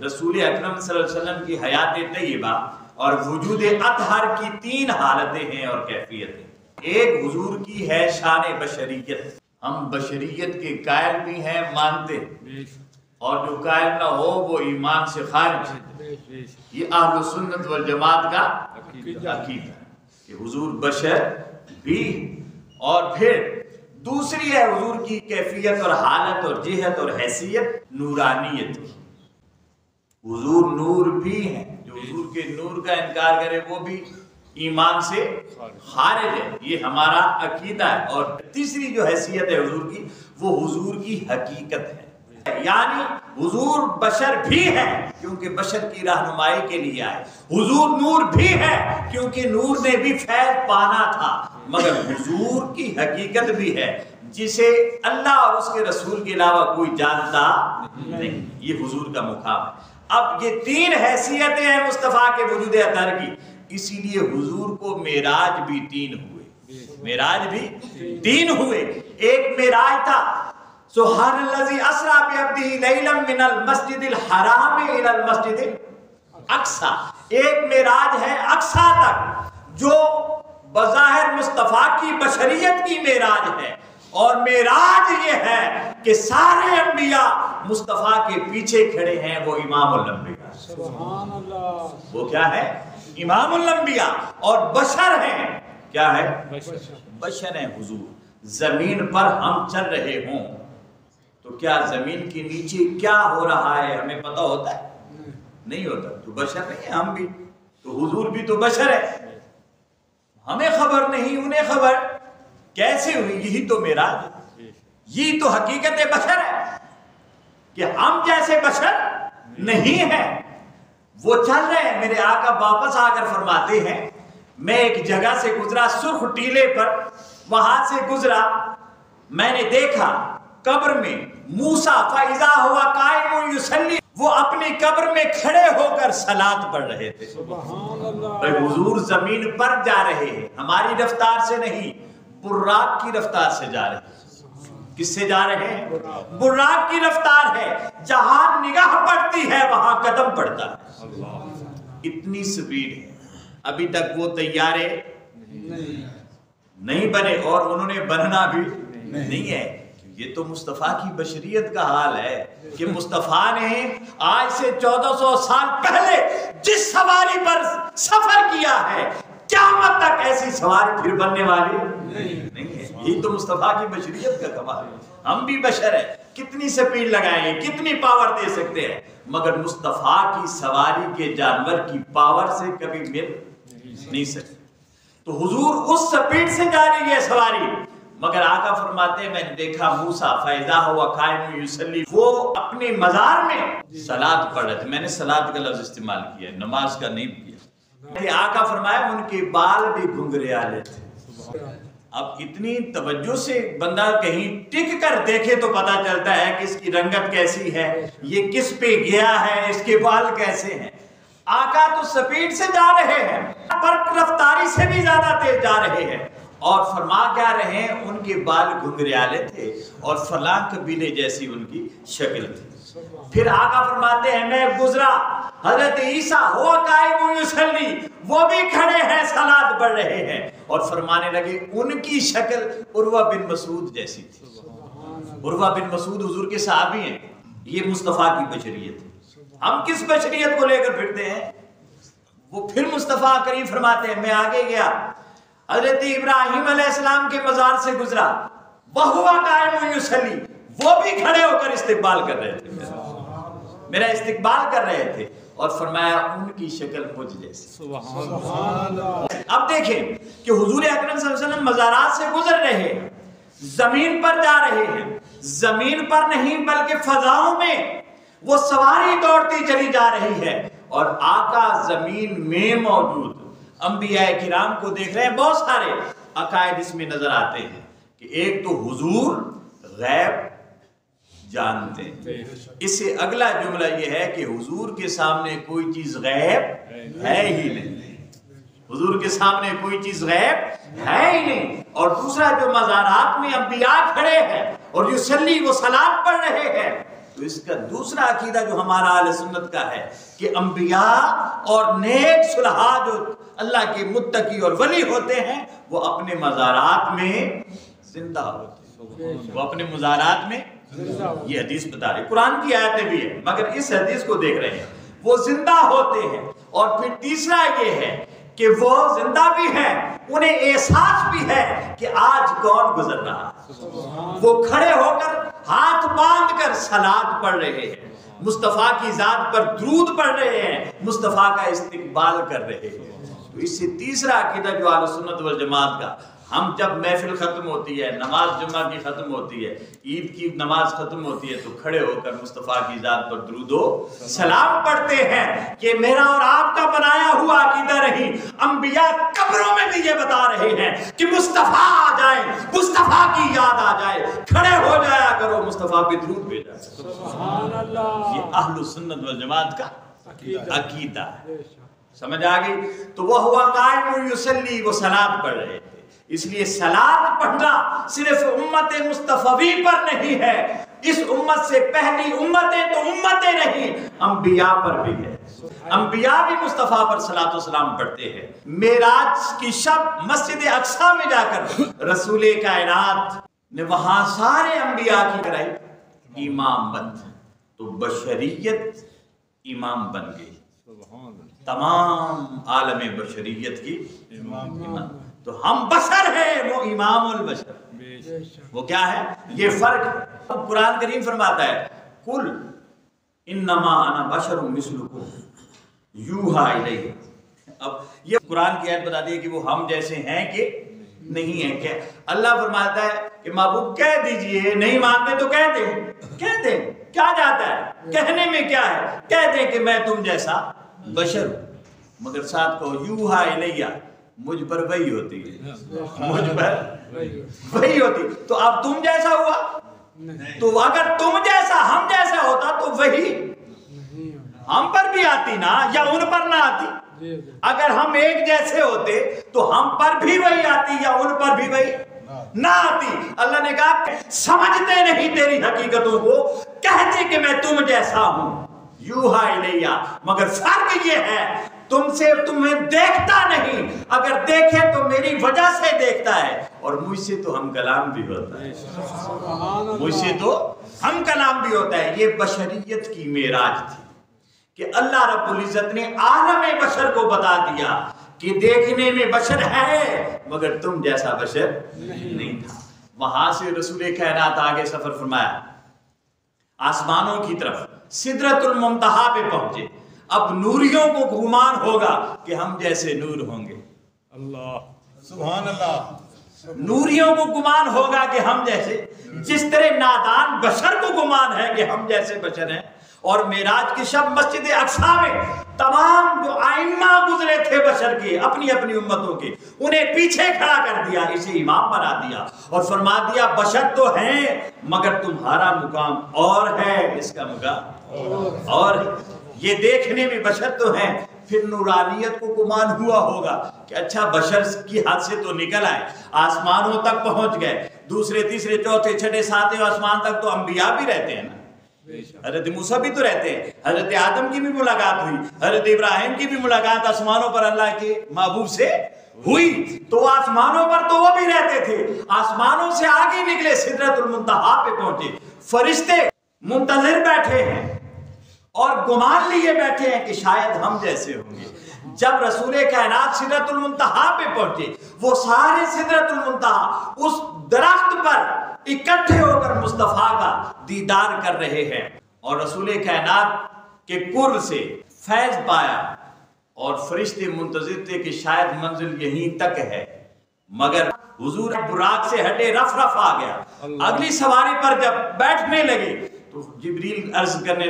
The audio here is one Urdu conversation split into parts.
رسول اکرم صلی اللہ علیہ وسلم کی حیات طیبہ اور وجود اطہر کی 3 حالتیں ہیں اور کیفیتیں. ایک حضور کی ہے شان بشریت، ہم بشریت کے قائل بھی ہیں، مانتے، اور جو قائل نہ ہو وہ ایمان سے خارج ہے. یہ اہل سنت والجماعت کا عقیدہ ہے کہ حضور بشر بھی. اور پھر دوسری ہے حضور کی کیفیت اور حالت اور جہت اور حیثیت نورانیت کی. حضور نور بھی ہیں، جو حضور کے نور کا انکار کرے وہ بھی ایمان سے خارج ہے. یہ ہمارا عقیدہ ہے. اور تیسری جو حیثیت ہے حضور کی، وہ حضور کی حقیقت ہے. یعنی حضور بشر بھی ہیں کیونکہ بشر کی رہنمائی کے لیے آئے. حضور نور بھی ہے کیونکہ نور نے بھی فیض پانا تھا. مگر حضور کی حقیقت بھی ہے جسے اللہ اور اس کے رسول کے علاوہ کوئی جانتا نہیں. یہ حضور کا مقام ہے. اب یہ 3 حیثیتیں ہیں مصطفیٰ کے وجود اطہر کی. اسی لیے حضور کو معراج بھی 3 ہوئے. معراج بھی 3 ہوئے. ایک معراج تھا سبحان الذی اسری بعبدہ لیلا من المسجد الحرام الی المسجد الاقصی. ایک معراج ہے اقصی تک جو بظاہر مصطفیٰ کی بشریت کی معراج ہے. اور معراج یہ ہے کہ سارے انبیاء مصطفیٰ کے پیچھے کھڑے ہیں. وہ امام الانبیاء، سبحان اللہ، وہ کیا ہے؟ امام الانبیاء. اور بشر ہیں، کیا ہے؟ بشر ہیں حضور. زمین پر ہم چل رہے ہوں تو کیا زمین کے نیچے کیا ہو رہا ہے ہمیں پتہ ہوتا ہے؟ نہیں ہوتا. تو بشر نہیں ہے ہم بھی، تو حضور بھی تو بشر ہے. ہمیں خبر نہیں، انہیں خبر. کیسے ہوئی؟ یہی تو معراج ہے. یہی تو حقیقت بشر ہے کہ ہم جیسے بشر نہیں ہیں. وہ چل رہے ہیں. میرے آقا واپس آ کر فرماتے ہیں میں ایک جگہ سے گزرا سرخ ٹیلے پر، وہاں سے گزرا، میں نے دیکھا قبر میں موسیٰ فَإِذَا هُوَ قَائِمٌ يُصَلِّي، وہ اپنی قبر میں کھڑے ہو کر صلاۃ پڑھ رہے تھے. سبحان اللہ. حضور زمین پر جا رہے ہیں، ہماری رفتار سے نہیں، براق کی رفتار سے جا رہے ہیں. کس سے جا رہے ہیں؟ براق کی رفتار ہے. جہاں نگاہ پڑتی ہے وہاں قدم پڑتا ہے. اتنی سپیڈ ہے. ابھی تک وہ طیارے نہیں بنے اور انہوں نے بننا بھی نہیں ہے. یہ تو مصطفیٰ کی بشریت کا حال ہے کہ مصطفیٰ نے آج سے 1400 سال پہلے جس سواری پر سفر کیا ہے قیامت تک ایسی سواری پھر بننے والی نہیں ہے. یہی تو مصطفیٰ کی بشریت کا کمال ہے. ہم بھی بشر ہیں، کتنی سپیڈ لگائیں، کتنی پاور دے سکتے ہیں، مگر مصطفیٰ کی سواری کے جانور کی پاور سے کبھی مل نہیں سکتے. تو حضور اس سپیڈ سے جا رہی ہے سواری. مگر آقا فرماتے ہیں میں نے دیکھا موسیٰ فَإِذَا هُوَ قَائِمٌ يُصَلِّي، وہ اپنے مزار میں صلاۃ پڑھ رہے تھے. میں نے صلاۃ کا لفظ استعمال کیا، نماز کا نہیں کیا. آقا فرمایا ان کے بال بھی گھنگریالے تھے. اب اتنی توجہ سے بندہ کہیں ٹک کر دیکھے تو پتا چلتا ہے کہ اس کی رنگت کیسی ہے، یہ کس پہ گیا ہے، اس کے بال کیسے ہیں. آقا تو سپیڈ سے جا رہے ہیں، پر رفتاری سے بھی زیادہ تیز جا رہے ہیں. اور فرما کیا رہے ہیں ان کے بال گھنگریالے تھے اور فلاں قبیلے جیسی ان کی شکل تھی. پھر آقا فرماتے ہیں میں گزرا حضرت عیسیٰ ہوا قائم یصلی، وہ بھی کھڑے ہیں صلاۃ پڑھ رہے ہیں. اور فرمانے لگے ان کی شکل عروہ بن مسعود جیسی تھی. عروہ بن مسعود حضور کے صحابی ہیں. یہ مصطفیٰ کی بشریت ہے. ہم کس بشریت کو لے کر پھرتے ہیں؟ وہ پھر مصطفیٰ کریم فرماتے ہیں میں آگے گیا حضرت ابراہیم علیہ السلام کے مزار سے گزرا، وَهُوَ قَائِمٌ يُصَلِّي، وہ بھی کھڑے ہو کر استقبال کر رہے تھے، میرا استقبال کر رہے تھے. اور فرمایا ان کی شکل مجھ جیسی. سبحان اللہ. اب دیکھیں کہ حضور اکرم صلی اللہ علیہ وسلم مزارات سے گزر رہے ہیں، زمین پر جا رہے ہیں. زمین پر نہیں بلکہ فضاؤں میں وہ سواری دوڑتی چلی جا رہی ہے اور آقا زمین میں موجود. انبیاء کرام کو دیکھ رہے ہیں. بہت سارے عقائد اس میں نظر آتے ہیں کہ ایک تو حضور غیب جانتے ہیں. اس سے اگلا جملہ یہ ہے کہ حضور کے سامنے کوئی چیز غیب ہے ہی نہیں. حضور کے سامنے کوئی چیز غیب ہے ہی نہیں. اور دوسرا جو مزارات میں انبیاء کھڑے ہیں اور یصلی وہ صلاۃ پڑھ رہے ہیں تو اس کا دوسرا عقیدہ جو ہمارا اہل سنت کا ہے کہ انبیاء اور نیک صلحاء جو اللہ کے متقی اور ولی ہوتے ہیں وہ اپنے مزارات میں زندہ ہوتے ہیں، وہ اپنے مزارات میں، یہ حدیث بتا رہی، قرآن کی آیتیں بھی ہیں مگر اس حدیث کو دیکھ رہے ہیں، وہ زندہ ہوتے ہیں۔ اور پھر تیسرا یہ ہے کہ وہ زندہ بھی ہیں، انہیں احساس بھی ہے کہ آج کون گزر رہا ہے، وہ کھڑے ہو کر ہاتھ باندھ کر صلاۃ پڑھ رہے ہیں، مصطفیٰ کی ذات پر درود پڑھ رہے ہیں، مصطفیٰ کا استقبال کر رہے ہیں۔ تو اس سے تیسرا عقیدہ جو اہل سنت والجماعت کا، ہم جب محفل ختم ہوتی ہے، نماز جمعہ کی ختم ہوتی ہے، عید کی نماز ختم ہوتی ہے، تو کھڑے ہو کر مصطفیٰ کی ذات پر درود و سلام پڑھتے ہیں۔ یہ میرا اور آپ کا بنایا ہوا عقیدہ نہیں، انبیاء قبروں میں بھی یہ بتا رہے ہیں کہ مصطفیٰ آ جائے، مصطفیٰ کی یاد آ جائے، کھڑے ہو جایا کرو، مصطفیٰ پہ درود بھیجا کرو۔ سبحان اللہ، یہ اہل سنت والجماعت کا عقیدہ ہے۔ سمجھ آ گئی؟ تو وہ ہوا قائم یصلی، وہ صلاۃ پڑھ رہے تھے۔ اس لیے صلاۃ پڑھنا صرف امت مصطفی پر نہیں ہے، اس امت سے پہلی امتیں تو امتیں نہیں، انبیاء پر بھی ہے۔ انبیاء بھی مصطفیٰ پر صلاۃ و سلام پڑھتے ہیں۔ معراج کی شب مسجد اقصیٰ میں جا کر رسول کائنات نے وہاں سارے انبیاء کی کرائی امام بن، تو بشریت امام بن گئی، تمام عالم بشریت کی امام۔ تو ہم بشر ہیں، وہ امام البشر، وہ کیا ہے؟ یہ فرق ہے۔ قرآن کریم فرماتا ہے قل انما انا بشر مثلکم یوحی الی۔ اب یہ قرآن کی آیت بتا دی ہے کہ وہ ہم جیسے ہیں کہ نہیں ہیں۔ کہ اللہ فرماتا ہے کہ محبوب کہہ دیجئے، نہیں مانتے تو کہہ دیں، کیا جاتا ہے کہنے میں، کیا ہے؟ کہہ دیں کہ میں تم جیسا بشر ہوں، مگر ساتھ کہو یوحی الی، مجھ پر وحی ہوتی ہے، مجھ پر وحی ہوتی۔ تو اب تم جیسا ہوا، تو اگر تم جیسا ہم جیسا ہوتا تو وحی ہم پر بھی آتی نا، یا ان پر نہ آتی؟ اگر ہم ایک جیسے ہوتے تو ہم پر بھی وحی آتی یا ان پر بھی وحی نہ آتی؟ اللہ نے کہا سمجھتے نہیں تیری حقیقتوں کو، کہتے کہ میں تم جیسا ہوں یوحی الی، مگر فرق یہ ہے تم سے تمہیں دیکھتا نہیں، اگر دیکھے تو میری وجہ سے دیکھتا ہے، اور مجھ سے تو ہم کلام بھی ہوتا ہے، مجھ سے تو ہم کلام بھی ہوتا ہے۔ یہ بشریت کی معراج تھی کہ اللہ رب العزت نے عالم بشر کو بتا دیا کہ دیکھنے میں بشر ہے مگر تم جیسا بشر نہیں تھا۔ وہاں سے رسول کائنات آگے سفر فرمایا آسمانوں کی طرف، سدرۃ المنتہا پہ پہنچے۔ اب نوریوں کو گمان ہوگا کہ ہم جیسے نور ہوں گے، اللہ سبحان اللہ، نوریوں کو گمان ہوگا کہ ہم جیسے، جس طرح نادان بشر کو گمان ہے کہ ہم جیسے بشر ہیں۔ اور معراج کی شب مسجد اقصیٰ میں تمام جو ائمہ گزرے تھے بشر کے، اپنی اپنی امتوں کے، انہیں پیچھے کھڑا کر دیا، اسے امام بنا دیا اور فرما دیا بشر تو ہیں مگر تمہارا مقام اور ہے، اس کا مقام اور یہ دیکھنے میں بشر تو ہیں۔ پھر نورانیت کو گمان ہوا ہوگا کہ اچھا بشر کی حد سے تو نکل آئے، آسمانوں تک پہنچ گئے، دوسرے تیسرے چوتھے چھٹے ساتویں آسمان تک تو انبیاء بھی رہتے ہیں نا، حضرت موسیٰ بھی تو رہتے ہیں، حضرت آدم کی بھی ملاقات ہوئی، حضرت ابراہیم کی بھی ملاقات آسمانوں پر اللہ کے محبوب سے ہوئی، تو آسمانوں پر تو وہ بھی رہتے تھے۔ آسمانوں سے آگے نکلے، سدرۃ المنتہا پہ پہنچے، فرشتے منتظر بیٹھے ہیں اور گمان لیے بیٹھے ہیں کہ شاید ہم جیسے ہوں گے۔ جب رسول کائنات سدرۃ المنتہا پہ پہنچے، وہ سارے سدرۃ المنتہا اس درخت پر اکٹھے ہو کر مصطفیٰ کا دیدار کر رہے ہیں، اور رسول کائنات کے قرب سے فیض پایا، اور فرشتے منتظر تھے کہ شاید منزل یہیں تک ہے، مگر حضور براق سے ہٹے، رف رف آ گیا۔ اگلی سواری پر جب بیٹھنے لگے تو جبریل عرض کرنے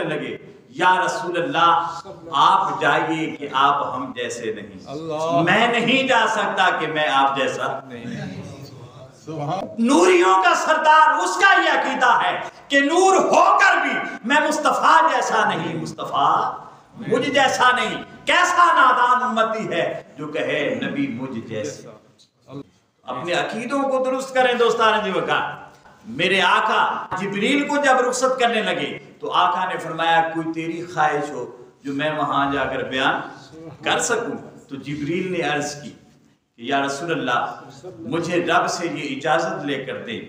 لگے یا رسول اللہ آپ جائیے کہ آپ ہم جیسے نہیں، میں نہیں جا سکتا کہ میں آپ جیسا نہیں۔ نوریوں کا سردار اس کا یہ عقیدہ ہے کہ نور ہو کر بھی میں مصطفیٰ جیسا نہیں، مصطفیٰ مجھ جیسا نہیں۔ کیسا نادان امتی ہے جو کہے نبی مجھ جیسا۔ اپنے عقیدوں کو درست کریں دوستان جی وقت، میرے آقا جبریل کو جب رخصت کرنے لگے تو آقا نے فرمایا کوئی تیری خواہش ہو جو میں وہاں جا کر بیان کر سکوں؟ تو جبریل نے عرض کی کہ یا رسول اللہ مجھے رب سے یہ اجازت لے کر دیں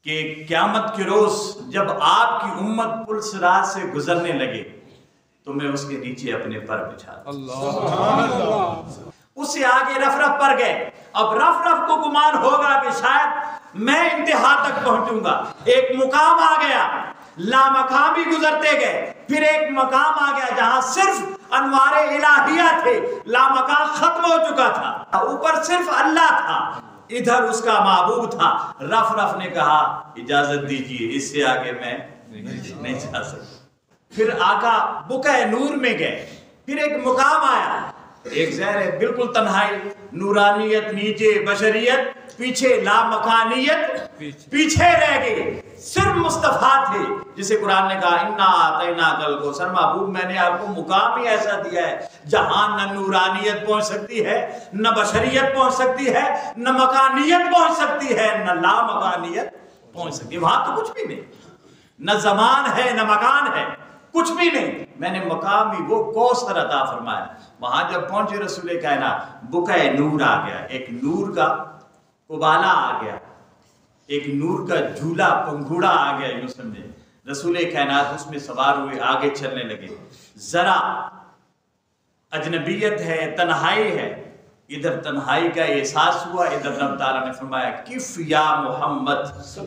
کہ قیامت کے روز جب آپ کی امت پل صراط سے گزرنے لگے تو میں اس کے نیچے اپنے پر بچھا دوں۔ اس سے آگے رف رف پر گئے۔ اب رف رف کو گمان ہوگا کہ شاید میں انتہا تک پہنچوں گا، ایک مقام آ گیا، لامقامی گزرتے گئے، پھر ایک مقام آ گیا جہاں صرف انوار الہیہ تھے، لامقام ختم ہو چکا تھا، اوپر صرف اللہ تھا، ادھر اس کا محبوب تھا۔ رف رف نے کہا اجازت دیجئے، اس سے آگے میں نہیں جا سکتا۔ پھر آقا بقع نور میں گئے، پھر ایک مقام آیا، ایک زہر ہے بالکل تنہائی، نورانیت نیچے، بشریت پیچھے، لامکانیت پیچھے رہ گئی، صرف مصطفیٰ تھے، جسے قرآن نے کہا اِنَّا أَعْطَيْنَاكَ الْكَوْثَرَ، محبوب میں نے آپ کو مقام ہی ایسا دیا ہے جہاں نہ نورانیت پہنچ سکتی ہے، نہ بشریت پہنچ سکتی ہے، نہ مکانیت پہنچ سکتی ہے، نہ لامکانیت پہنچ سکتی ہے۔ وہاں تو کچھ بھی نہیں، نہ زمان ہے نہ مکان ہے، کچھ بھی نہیں، میں نے مقام ہی وہ کوثر عطا فرمایا۔ وہاں جب پہنچے رسول کائنات، بقع نور آ گیا، ایک نور کا قبالہ آ گیا، ایک نور کا جھولا پنگھوڑا آ گیا، یوں سمجھے۔ رسول کائنات اس میں سوار ہوئے، آگے چلنے لگے۔ ذرا اجنبیت ہے، تنہائی ہے، ادھر تنہائی کا احساس ہوا، ادھر رب تعالیٰ نے فرمایا کف یا محمد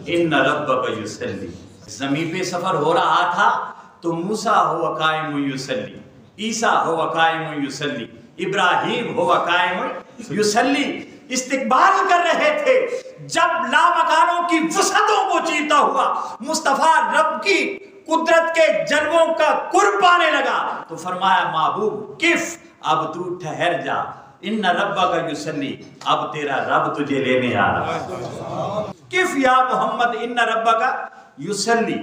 ان ربک یصلی۔ زمین پہ سفر ہو رہا تھا تو موسیٰ ہوا قائم یصلی، عیسیٰ ہوا قائم یصلی، ابراہیم ہوا قائم یصلی، استقبال کر رہے تھے۔ جب لامکانوں کی وسعتوں کو چیرتا ہوا مصطفیٰ رب کی قدرت کے جلووں کا قرب پانے لگا تو فرمایا محبوب کف، اب تو ٹھہر جا، ان ربک یصلی، اب تیرا رب تجھے لینے آ رہا ہے۔ کف یا محمد ان ربک یصلی،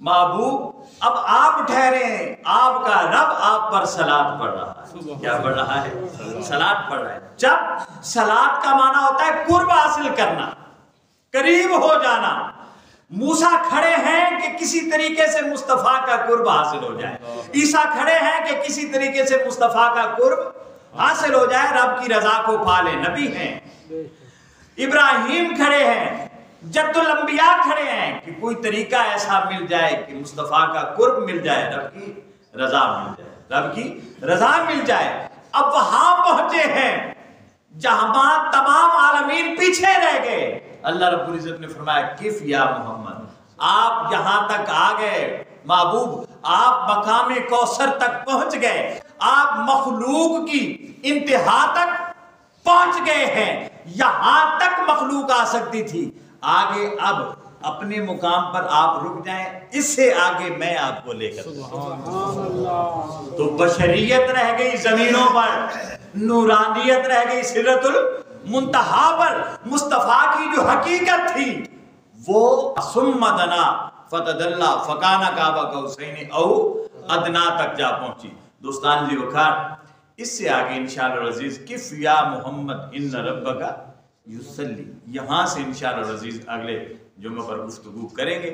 محبوب اب آپ ٹھہرے ہیں، آپ کا رب آپ پر صلاۃ پڑھ رہا ہے۔ کیا پڑھ رہا ہے؟ صلاۃ پڑھ رہا ہے۔ جب صلاۃ کا معنی ہوتا ہے قرب حاصل کرنا، قریب ہو جانا۔ موسیٰ کھڑے ہیں کہ کسی طریقے سے مصطفیٰ کا قرب حاصل ہو جائے، عیسیٰ کھڑے ہیں کہ کسی طریقے سے مصطفیٰ کا قرب حاصل ہو جائے، رب کی رضا کو پالے، نبی ہیں۔ ابراہیم کھڑے ہیں، جد الانبیاء کھڑے ہیں کہ کوئی طریقہ ایسا مل جائے کہ مصطفیٰ کا قرب مل جائے، رب کی رضا مل جائے، رب کی رضا مل جائے۔ اب وہاں پہنچے ہیں جہاں تمام عالمین پیچھے رہ گئے۔ اللہ رب العزت نے فرمایا کف یا محمد، آپ یہاں تک آ گئے محبوب، آپ مقام کوثر تک پہنچ گئے، آپ مخلوق کی انتہا تک پہنچ گئے ہیں۔ یہاں تک مخلوق آ سکتی تھی، آگے اب اپنے مقام پر آپ رک جائیں، اس سے آگے میں آپ کو لے کر تو بشریت رہ گئی زمینوں پر، نورانیت رہ گئی سدرۃ المنتہا پر۔ مصطفیٰ کی جو حقیقت تھی وہ ثم دنا فتدلی فکان قاب قوسین او ادنا تک جا پہنچی۔ دوستان جی وقار، اس سے آگے انشاءاللہ العزیز کف یا محمد ان ربک یصلی، یہاں سے انشاءاللہ العزیز اگلے جمعہ پر گفتگو کریں گے۔